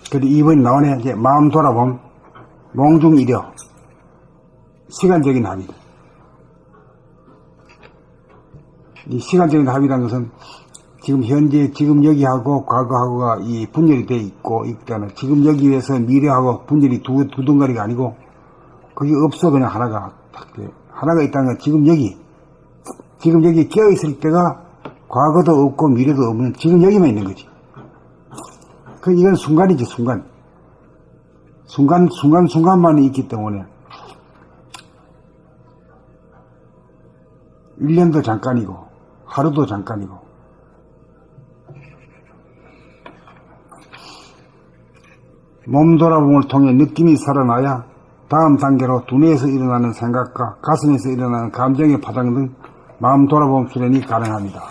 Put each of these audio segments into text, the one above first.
그리고 2번이 나오네. 이제 마음 돌아봄, 몽중이려, 시간적인 합의. 이 시간적인 합의라는 것은 지금 현재, 지금 여기하고 과거하고가 이 분열이 돼 있고, 있다는, 지금 여기에서 미래하고 분열이 두 덩어리가 아니고, 그게 없어. 그냥 하나가 딱 돼. 하나가 있다는 건 지금 여기 깨어있을 때가 과거도 없고 미래도 없는 지금 여기만 있는 거지. 이건 순간이지, 순간. 순간만 있기 때문에 1년도 잠깐이고 하루도 잠깐이고. 몸 돌아봄을 통해 느낌이 살아나야 다음 단계로 두뇌에서 일어나는 생각과 가슴에서 일어나는 감정의 파장 등 마음 돌아봄 수련이 가능합니다.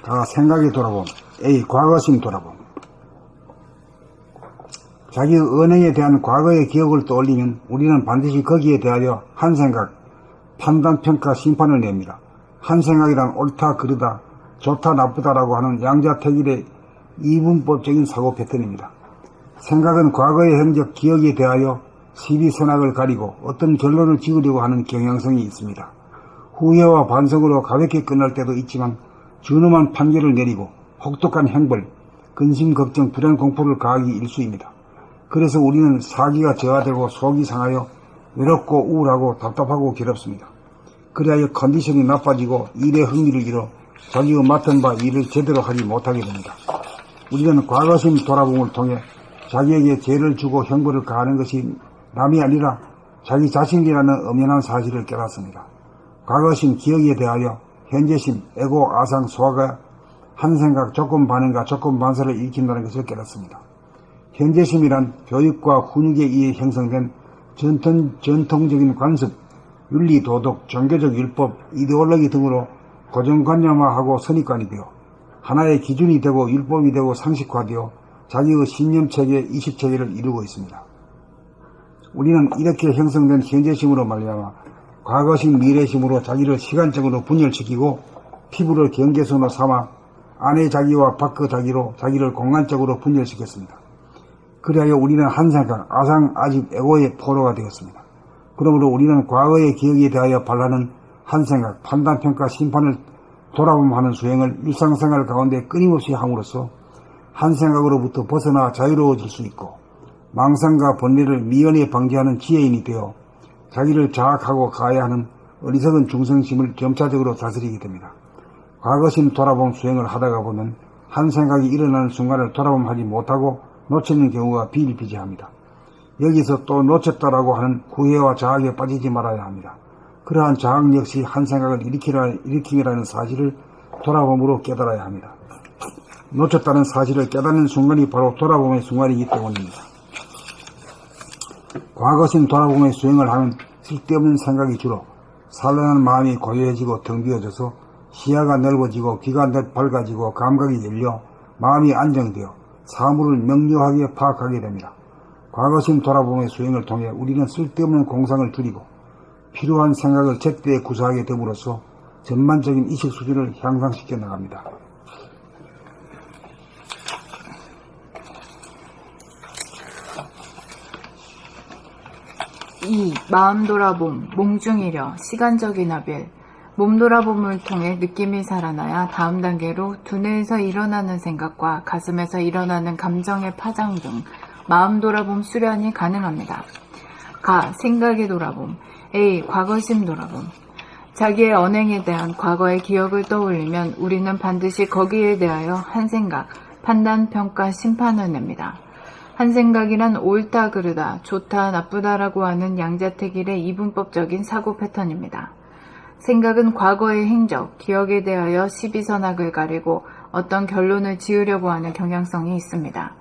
자, 생각의 돌아봄. A. 과거심 돌아봄. 자기의 언행에 대한 과거의 기억을 떠올리면 우리는 반드시 거기에 대하여 한 생각, 판단, 평가, 심판을 냅니다. 한 생각이란 옳다, 그르다, 좋다, 나쁘다라고 하는 양자택일의 이분법적인 사고 패턴입니다. 생각은 과거의 행적, 기억에 대하여 시비선악을 가리고 어떤 결론을 지으려고 하는 경향성이 있습니다. 후회와 반성으로 가볍게 끝날 때도 있지만 준엄한 판결을 내리고 혹독한 형벌, 근심, 걱정, 불안, 공포를 가하기 일쑤입니다. 그래서 우리는 사기가 저하되고 속이 상하여 외롭고 우울하고 답답하고 괴롭습니다. 그리하여 컨디션이 나빠지고 일에 흥미를 잃어 자기가 맡은 바 일을 제대로 하지 못하게 됩니다. 우리는 과거심 돌아봄을 통해 자기에게 죄를 주고 형벌을 가하는 것이 남이 아니라 자기 자신이라는 엄연한 사실을 깨닫습니다. 과거심, 기억에 대하여 현재심, 에고, 아상, 소화가 한 생각, 조건 반응과 조건 반사를 일으킨다는 것을 깨닫습니다. 현재심이란 교육과 훈육에 의해 형성된 전통적인 관습, 윤리, 도덕, 종교적 율법, 이데올로기 등으로 고정관념화하고 선입관이 되어 하나의 기준이 되고 율법이 되고 상식화되어 자기의 신념체계, 의식체계를 이루고 있습니다. 우리는 이렇게 형성된 현재심으로 말미암아 과거심, 미래심으로 자기를 시간적으로 분열시키고 피부를 경계선으로 삼아 안의 자기와 밖의 자기로 자기를 공간적으로 분열시켰습니다. 그리하여 우리는 한 생각, 아상, 아집, 에고의 포로가 되었습니다. 그러므로 우리는 과거의 기억에 대하여 발라는 한 생각, 판단, 평가, 심판을 돌아봄하는 수행을 일상생활 가운데 끊임없이 함으로써 한 생각으로부터 벗어나 자유로워질 수 있고 망상과 번뇌를 미연에 방지하는 지혜인이 되어 자기를 자학하고 가야 하는 어리석은 중생심을 점차적으로 다스리게 됩니다. 과거심 돌아봄 수행을 하다가 보면 한 생각이 일어나는 순간을 돌아봄하지 못하고 놓치는 경우가 비일비재합니다. 여기서 또 놓쳤다라고 하는 후회와 자학에 빠지지 말아야 합니다. 그러한 자학 역시 한 생각을 일으킴이라는 사실을 돌아봄으로 깨달아야 합니다. 놓쳤다는 사실을 깨닫는 순간이 바로 돌아봄의 순간이기 때문입니다. 과거심 돌아봄의 수행을 하면 쓸데없는 생각이 줄어 산란한 마음이 고요해지고 텅 비어져서 시야가 넓어지고 귀가 밝아지고 감각이 열려 마음이 안정되어 사물을 명료하게 파악하게 됩니다. 과거심 돌아봄의 수행을 통해 우리는 쓸데없는 공상을 줄이고 필요한 생각을 제때에 구사하게 됨으로써 전반적인 의식 수준을 향상시켜 나갑니다. 이 마음 돌아봄, 몽중이려, 시간적인 합일, 몸 돌아봄을 통해 느낌이 살아나야 다음 단계로 두뇌에서 일어나는 생각과 가슴에서 일어나는 감정의 파장 등 마음 돌아봄 수련이 가능합니다. 가. 생각의 돌아봄. A. 과거심 돌아봄. 자기의 언행에 대한 과거의 기억을 떠올리면 우리는 반드시 거기에 대하여 한 생각, 판단, 평가, 심판을 냅니다. 한 생각이란 옳다, 그르다, 좋다, 나쁘다라고 하는 양자택일의 이분법적인 사고 패턴입니다. 생각은 과거의 행적, 기억에 대하여 시비선악을 가리고 어떤 결론을 지으려고 하는 경향성이 있습니다.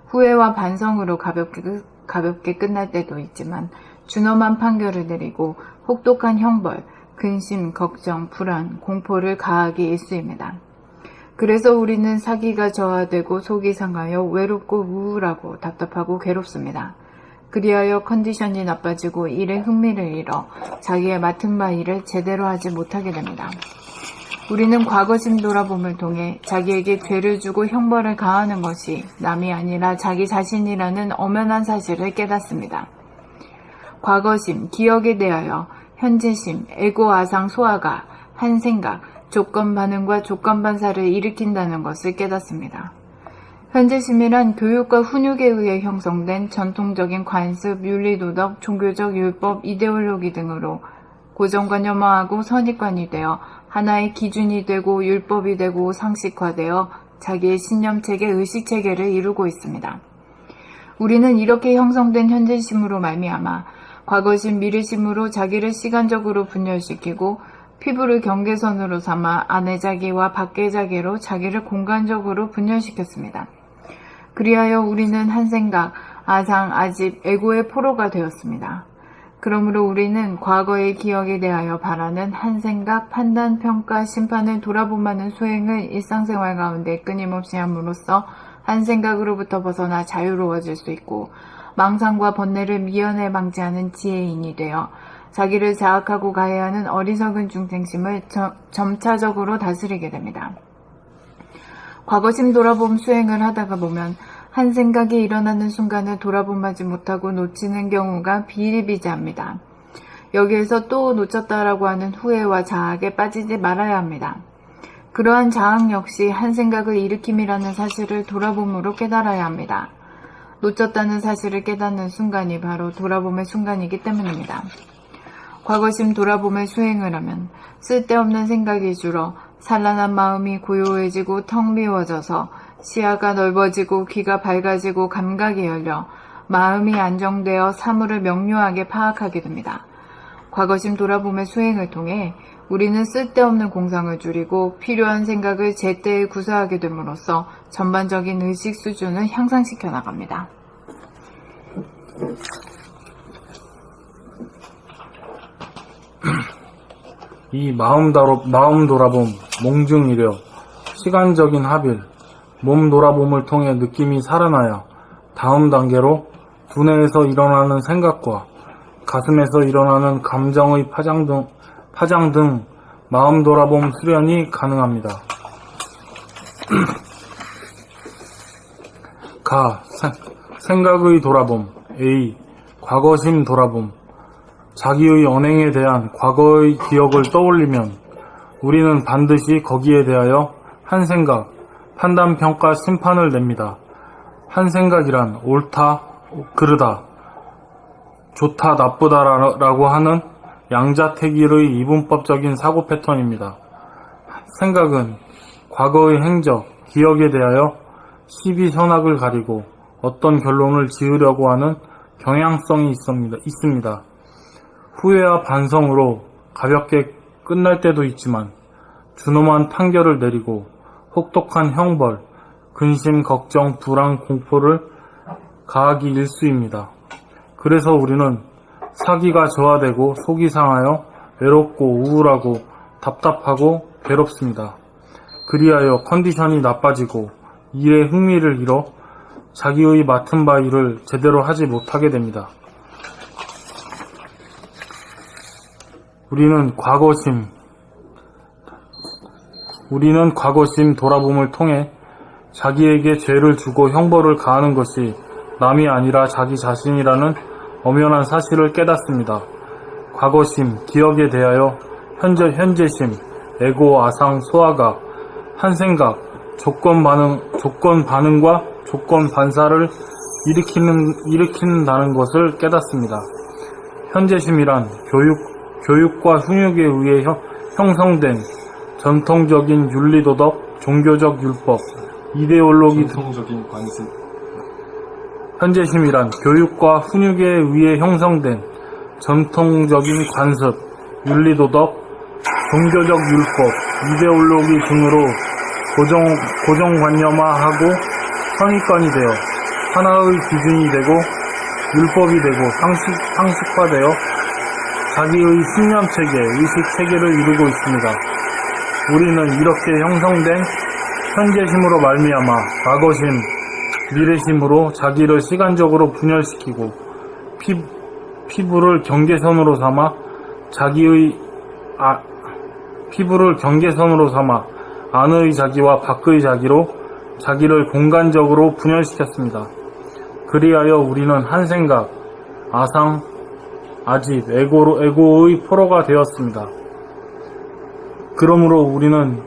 후회와 반성으로 가볍게 끝날 때도 있지만 준엄한 판결을 내리고 혹독한 형벌, 근심, 걱정, 불안, 공포를 가하기 일쑤입니다. 그래서 우리는 사기가 저하되고 속이 상하여 외롭고 우울하고 답답하고 괴롭습니다. 그리하여 컨디션이 나빠지고 일에 흥미를 잃어 자기의 맡은 바 일을 제대로 하지 못하게 됩니다. 우리는 과거심 돌아봄을 통해 자기에게 죄를 주고 형벌을 가하는 것이 남이 아니라 자기 자신이라는 엄연한 사실을 깨닫습니다. 과거심, 기억에 대하여 현재심, 에고 아상 소아가 한 생각, 조건 반응과 조건 반사를 일으킨다는 것을 깨닫습니다. 현재심이란 교육과 훈육에 의해 형성된 전통적인 관습, 윤리도덕, 종교적 율법, 이데올로기 등으로 고정관념화하고 선입관이 되어 하나의 기준이 되고 율법이 되고 상식화되어 자기의 신념체계, 의식체계를 이루고 있습니다. 우리는 이렇게 형성된 현재심으로 말미암아 과거심, 미래심으로 자기를 시간적으로 분열시키고 피부를 경계선으로 삼아 안의 자기와 밖의 자기로 자기를 공간적으로 분열시켰습니다. 그리하여 우리는 한 생각, 아상, 아집, 에고의 포로가 되었습니다. 그러므로 우리는 과거의 기억에 대하여 바라는 한 생각, 판단, 평가, 심판을 돌아보마는 수행을 일상생활 가운데 끊임없이 함으로써 한 생각으로부터 벗어나 자유로워질 수 있고 망상과 번뇌를 미연에 방지하는 지혜인이 되어 자기를 자학하고 가해하는 어리석은 중생심을 점차적으로 다스리게 됩니다. 과거심 돌아봄 수행을 하다가 보면 한 생각이 일어나는 순간을 돌아보지 못하고 놓치는 경우가 비일비재합니다. 여기에서 또 놓쳤다라고 하는 후회와 자학에 빠지지 말아야 합니다. 그러한 자학 역시 한 생각을 일으킴이라는 사실을 돌아봄으로 깨달아야 합니다. 놓쳤다는 사실을 깨닫는 순간이 바로 돌아봄의 순간이기 때문입니다. 과거심 돌아봄의 수행을 하면 쓸데없는 생각이 줄어 산란한 마음이 고요해지고 텅 비워져서 시야가 넓어지고 귀가 밝아지고 감각이 열려 마음이 안정되어 사물을 명료하게 파악하게 됩니다. 과거심 돌아봄의 수행을 통해 우리는 쓸데없는 공상을 줄이고 필요한 생각을 제때에 구사하게 됨으로써 전반적인 의식 수준을 향상시켜 나갑니다. 이 마음 돌아봄, 몽중이려, 시간적인 합일, 몸 돌아봄을 통해 느낌이 살아나야 다음 단계로 두뇌에서 일어나는 생각과 가슴에서 일어나는 감정의 파장 등 마음 돌아봄 수련이 가능합니다. 생각의 돌아봄, A. 과거심 돌아봄. 자기의 언행에 대한 과거의 기억을 떠올리면 우리는 반드시 거기에 대하여 한 생각, 판단, 평가, 심판을 냅니다. 한 생각이란 옳다, 그르다, 좋다, 나쁘다라고 하는 양자택일의 이분법적인 사고 패턴입니다. 생각은 과거의 행적, 기억에 대하여 시비선악을 가리고 어떤 결론을 지으려고 하는 경향성이 있습니다. 후회와 반성으로 가볍게 끝날 때도 있지만 준엄한 판결을 내리고 혹독한 형벌, 근심, 걱정, 불안, 공포를 가하기 일쑤입니다. 그래서 우리는 사기가 저하되고 속이 상하여 외롭고 우울하고 답답하고 괴롭습니다. 그리하여 컨디션이 나빠지고 일에 흥미를 잃어 자기의 맡은 바 일을 제대로 하지 못하게 됩니다. 우리는 과거심 돌아봄을 통해 자기에게 죄를 주고 형벌을 가하는 것이 남이 아니라 자기 자신이라는 엄연한 사실을 깨닫습니다. 과거심, 기억에 대하여 현재심, 에고, 아상, 소아가 한 생각, 조건 반응과 조건 반사를 일으키는다는 것을 깨닫습니다. 현재심이란 교육과 훈육에 의해 형성된 전통적인 윤리도덕, 종교적 율법, 이데올로기 전통적인 관습. 현재심이란 교육과 훈육에 의해 형성된 전통적인 관습, 윤리도덕, 종교적 율법, 이데올로기 등으로 고정관념화하고 선입관이 되어 하나의 기준이 되고 율법이 되고 상식화되어 자기의 신념체계, 의식체계를 이루고 있습니다. 우리는 이렇게 형성된 현재심으로 말미암아 과거심, 미래심으로 자기를 시간적으로 분열시키고 피부를 경계선으로 삼아 안의 자기와 밖의 자기로 자기를 공간적으로 분열시켰습니다. 그리하여 우리는 한 생각, 아상, 아집, 에고의 포로가 되었습니다. 그러므로 우리는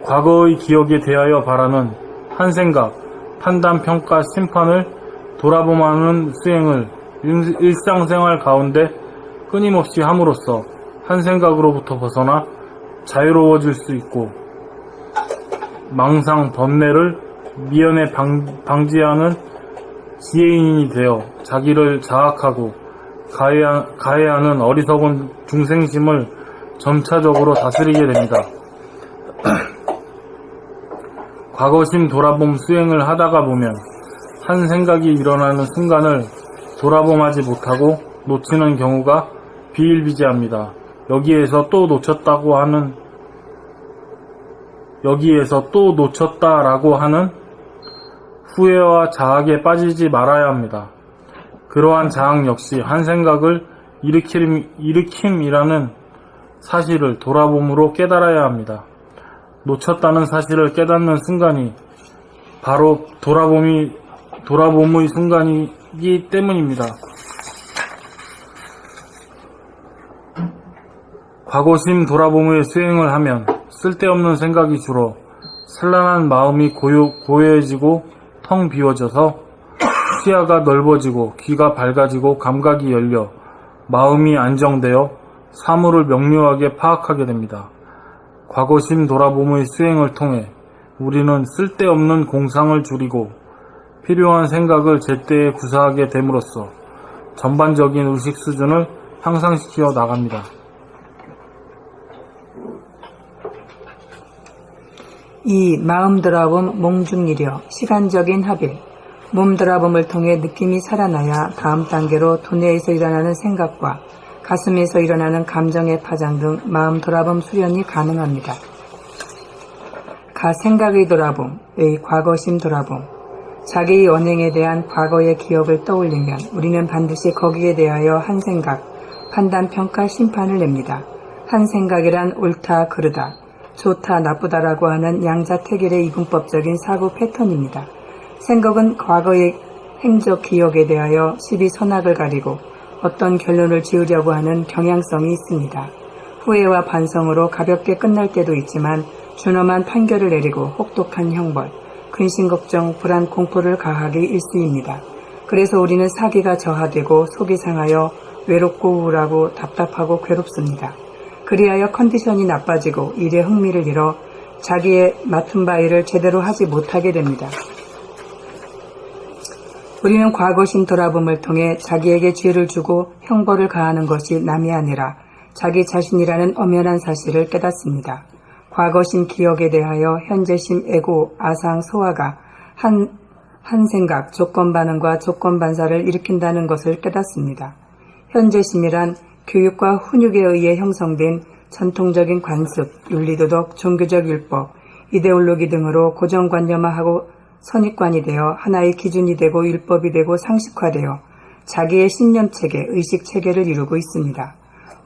과거의 기억에 대하여 바라는 한 생각, 판단, 평가, 심판을 돌아보는 수행을 일상생활 가운데 끊임없이 함으로써 한 생각으로부터 벗어나 자유로워질 수 있고 망상, 번뇌를 미연에 방지하는 지혜인이 되어 자기를 자학하고 가해하는 어리석은 중생심을 점차적으로 다스리게 됩니다. 과거심 돌아봄 수행을 하다가 보면 한 생각이 일어나는 순간을 돌아봄하지 못하고 놓치는 경우가 비일비재합니다. 여기에서 또 놓쳤다라고 하는 후회와 자학에 빠지지 말아야 합니다. 그러한 자학 역시 한 생각을 일으킴이라는 사실을 돌아봄으로 깨달아야 합니다. 놓쳤다는 사실을 깨닫는 순간이 바로 돌아봄의 순간이기 때문입니다. 과거심 돌아봄의 수행을 하면 쓸데없는 생각이 줄어 산란한 마음이 고요해지고 텅 비워져서 시야가 넓어지고 귀가 밝아지고 감각이 열려 마음이 안정되어 사물을 명료하게 파악하게 됩니다. 과거심 돌아봄의 수행을 통해 우리는 쓸데없는 공상을 줄이고 필요한 생각을 제때에 구사하게 됨으로써 전반적인 의식 수준을 향상시켜 나갑니다. 이 마음 돌아봄 몽중이려 시간적인 합일, 몸 돌아봄을 통해 느낌이 살아나야 다음 단계로 두뇌에서 일어나는 생각과 가슴에서 일어나는 감정의 파장 등 마음 돌아봄 수련이 가능합니다. 생각의 돌아봄의 과거심 돌아봄, 자기의 언행에 대한 과거의 기억을 떠올리면 우리는 반드시 거기에 대하여 한 생각, 판단, 평가, 심판을 냅니다. 한 생각이란 옳다, 그르다, 좋다, 나쁘다라고 하는 양자택일의 이분법적인 사고 패턴입니다. 생각은 과거의 행적 기억에 대하여 시비 선악을 가리고 어떤 결론을 지으려고 하는 경향성이 있습니다. 후회와 반성으로 가볍게 끝날 때도 있지만 준엄한 판결을 내리고 혹독한 형벌, 근심 걱정, 불안, 공포를 가하기 일쑤입니다. 그래서 우리는 사기가 저하되고 속이 상하여 외롭고 우울하고 답답하고 괴롭습니다. 그리하여 컨디션이 나빠지고 일에 흥미를 잃어 자기의 맡은 바 일을 제대로 하지 못하게 됩니다. 우리는 과거심 돌아봄을 통해 자기에게 죄를 주고 형벌을 가하는 것이 남이 아니라 자기 자신이라는 엄연한 사실을 깨닫습니다. 과거심 기억에 대하여 현재심 에고 아상 소화가 한 생각 조건 반응과 조건 반사를 일으킨다는 것을 깨닫습니다. 현재심이란 교육과 훈육에 의해 형성된 전통적인 관습, 윤리도덕, 종교적 율법, 이데올로기 등으로 고정관념화하고 선입관이 되어 하나의 기준이 되고 율법이 되고 상식화되어 자기의 신념체계, 의식체계를 이루고 있습니다.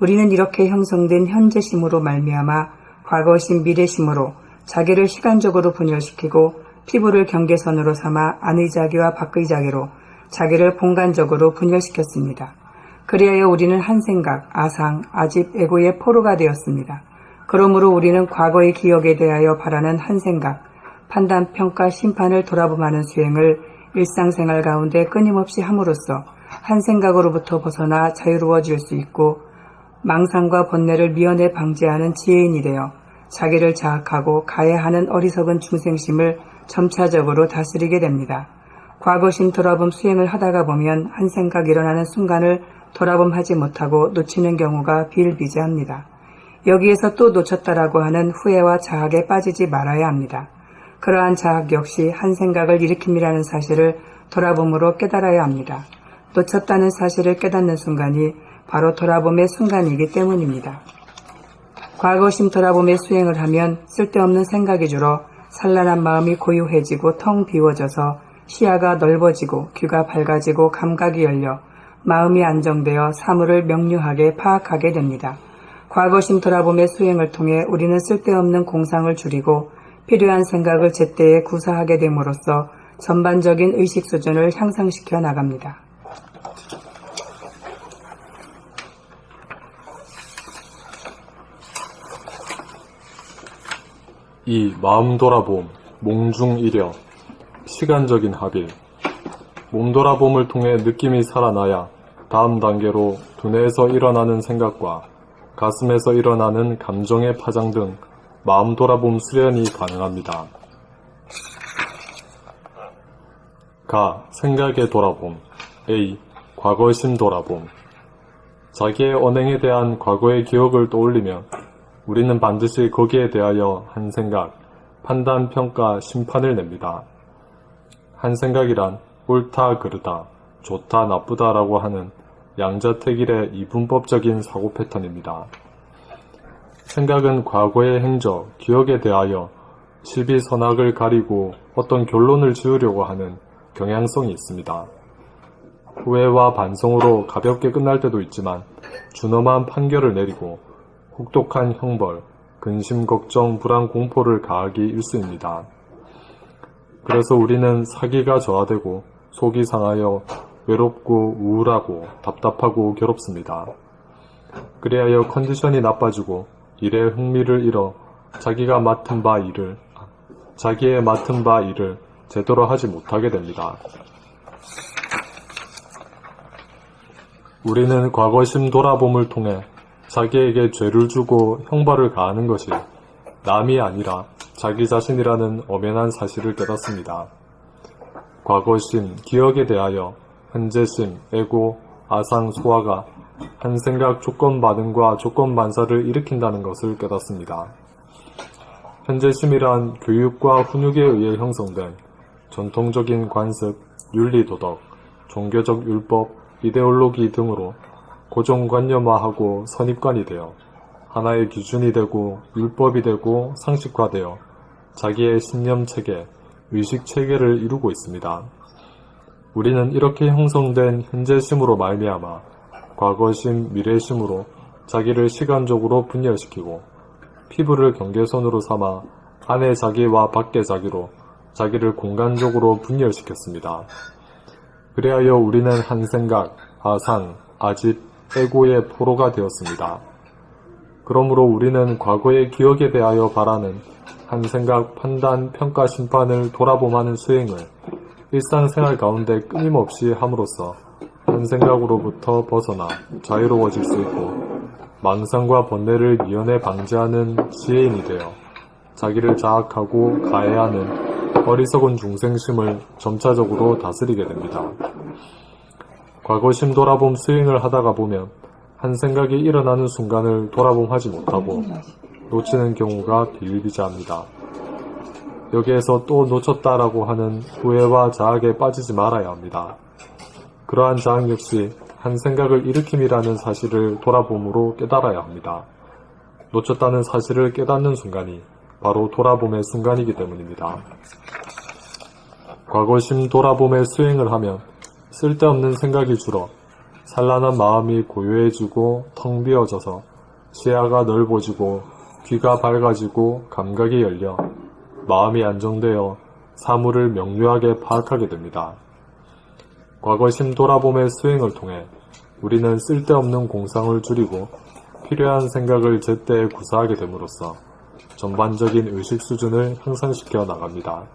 우리는 이렇게 형성된 현재심으로 말미암아 과거심, 미래심으로 자기를 시간적으로 분열시키고 피부를 경계선으로 삼아 안의 자기와 밖의 자기로 자기를 공간적으로 분열시켰습니다. 그리하여 우리는 한 생각, 아상, 아집, 에고의 포로가 되었습니다. 그러므로 우리는 과거의 기억에 대하여 바라는 한 생각, 판단, 평가, 심판을 돌아보는 수행을 일상생활 가운데 끊임없이 함으로써 한 생각으로부터 벗어나 자유로워질 수 있고 망상과 번뇌를 미연에 방지하는 지혜인이 되어 자기를 자학하고 가해하는 어리석은 중생심을 점차적으로 다스리게 됩니다. 과거심 돌아봄 수행을 하다가 보면 한 생각 일어나는 순간을 돌아봄하지 못하고 놓치는 경우가 비일비재합니다. 여기에서 또 놓쳤다라고 하는 후회와 자학에 빠지지 말아야 합니다. 그러한 자학 역시 한 생각을 일으킴이라는 사실을 돌아봄으로 깨달아야 합니다. 놓쳤다는 사실을 깨닫는 순간이 바로 돌아봄의 순간이기 때문입니다. 과거심 돌아봄의 수행을 하면 쓸데없는 생각이 줄어 산란한 마음이 고요해지고 텅 비워져서 시야가 넓어지고 귀가 밝아지고 감각이 열려 마음이 안정되어 사물을 명료하게 파악하게 됩니다. 과거심 돌아봄의 수행을 통해 우리는 쓸데없는 공상을 줄이고 필요한 생각을 제때에 구사하게 됨으로써 전반적인 의식 수준을 향상시켜 나갑니다. 이 마음 돌아봄, 몽중일여, 시간적인 합일. 몸 돌아봄을 통해 느낌이 살아나야 다음 단계로 두뇌에서 일어나는 생각과 가슴에서 일어나는 감정의 파장 등 마음 돌아봄 수련이 가능합니다. 가. 생각의 돌아봄. A. 과거심 돌아봄. 자기의 언행에 대한 과거의 기억을 떠올리면 우리는 반드시 거기에 대하여 한 생각, 판단, 평가, 심판을 냅니다. 한 생각이란 옳다, 그르다, 좋다, 나쁘다라고 하는 양자택일의 이분법적인 사고 패턴입니다. 생각은 과거의 행적, 기억에 대하여 실비선악을 가리고 어떤 결론을 지으려고 하는 경향성이 있습니다. 후회와 반성으로 가볍게 끝날 때도 있지만 준엄한 판결을 내리고 혹독한 형벌, 근심, 걱정, 불안, 공포를 가하기 일쑤입니다. 그래서 우리는 사기가 저하되고 속이 상하여 외롭고 우울하고 답답하고 괴롭습니다. 그리하여 컨디션이 나빠지고 일에 흥미를 잃어 자기의 맡은 바 일을 제대로 하지 못하게 됩니다. 우리는 과거심 돌아봄을 통해 자기에게 죄를 주고 형벌을 가하는 것이 남이 아니라 자기 자신이라는 엄연한 사실을 깨닫습니다. 과거심, 기억에 대하여 현재심, 에고, 아상, 소화가 한 생각 조건 반응과 조건 반사를 일으킨다는 것을 깨닫습니다. 현재심이란 교육과 훈육에 의해 형성된 전통적인 관습, 윤리도덕, 종교적 율법, 이데올로기 등으로 고정관념화하고 선입관이 되어 하나의 기준이 되고 율법이 되고 상식화되어 자기의 신념체계, 의식체계를 이루고 있습니다. 우리는 이렇게 형성된 현재심으로 말미암아 과거심, 미래심으로 자기를 시간적으로 분열시키고 피부를 경계선으로 삼아 안의 자기와 밖의 자기로 자기를 공간적으로 분열시켰습니다. 그리하여 우리는 한 생각, 아상, 아집, 에고의 포로가 되었습니다. 그러므로 우리는 과거의 기억에 대하여 바라는 한 생각, 판단, 평가, 심판을 돌아봄하는 수행을 일상생활 가운데 끊임없이 함으로써 한 생각으로부터 벗어나 자유로워질 수 있고 망상과 번뇌를 미연에 방지하는 지혜인이 되어 자기를 자학하고 가해하는 어리석은 중생심을 점차적으로 다스리게 됩니다. 과거심 돌아봄 수행을 하다가 보면 한 생각이 일어나는 순간을 돌아봄하지 못하고 놓치는 경우가 비일비재합니다. 여기에서 또 놓쳤다라고 하는 후회와 자학에 빠지지 말아야 합니다. 그러한 자학 역시 한 생각을 일으킴이라는 사실을 돌아봄으로 깨달아야 합니다. 놓쳤다는 사실을 깨닫는 순간이 바로 돌아봄의 순간이기 때문입니다. 과거심 돌아봄의 수행을 하면 쓸데없는 생각이 줄어 산란한 마음이 고요해지고 텅 비어져서 시야가 넓어지고 귀가 밝아지고 감각이 열려 마음이 안정되어 사물을 명료하게 파악하게 됩니다. 과거심 돌아봄의 수행을 통해 우리는 쓸데없는 공상을 줄이고 필요한 생각을 제때에 구사하게 됨으로써 전반적인 의식 수준을 향상시켜 나갑니다.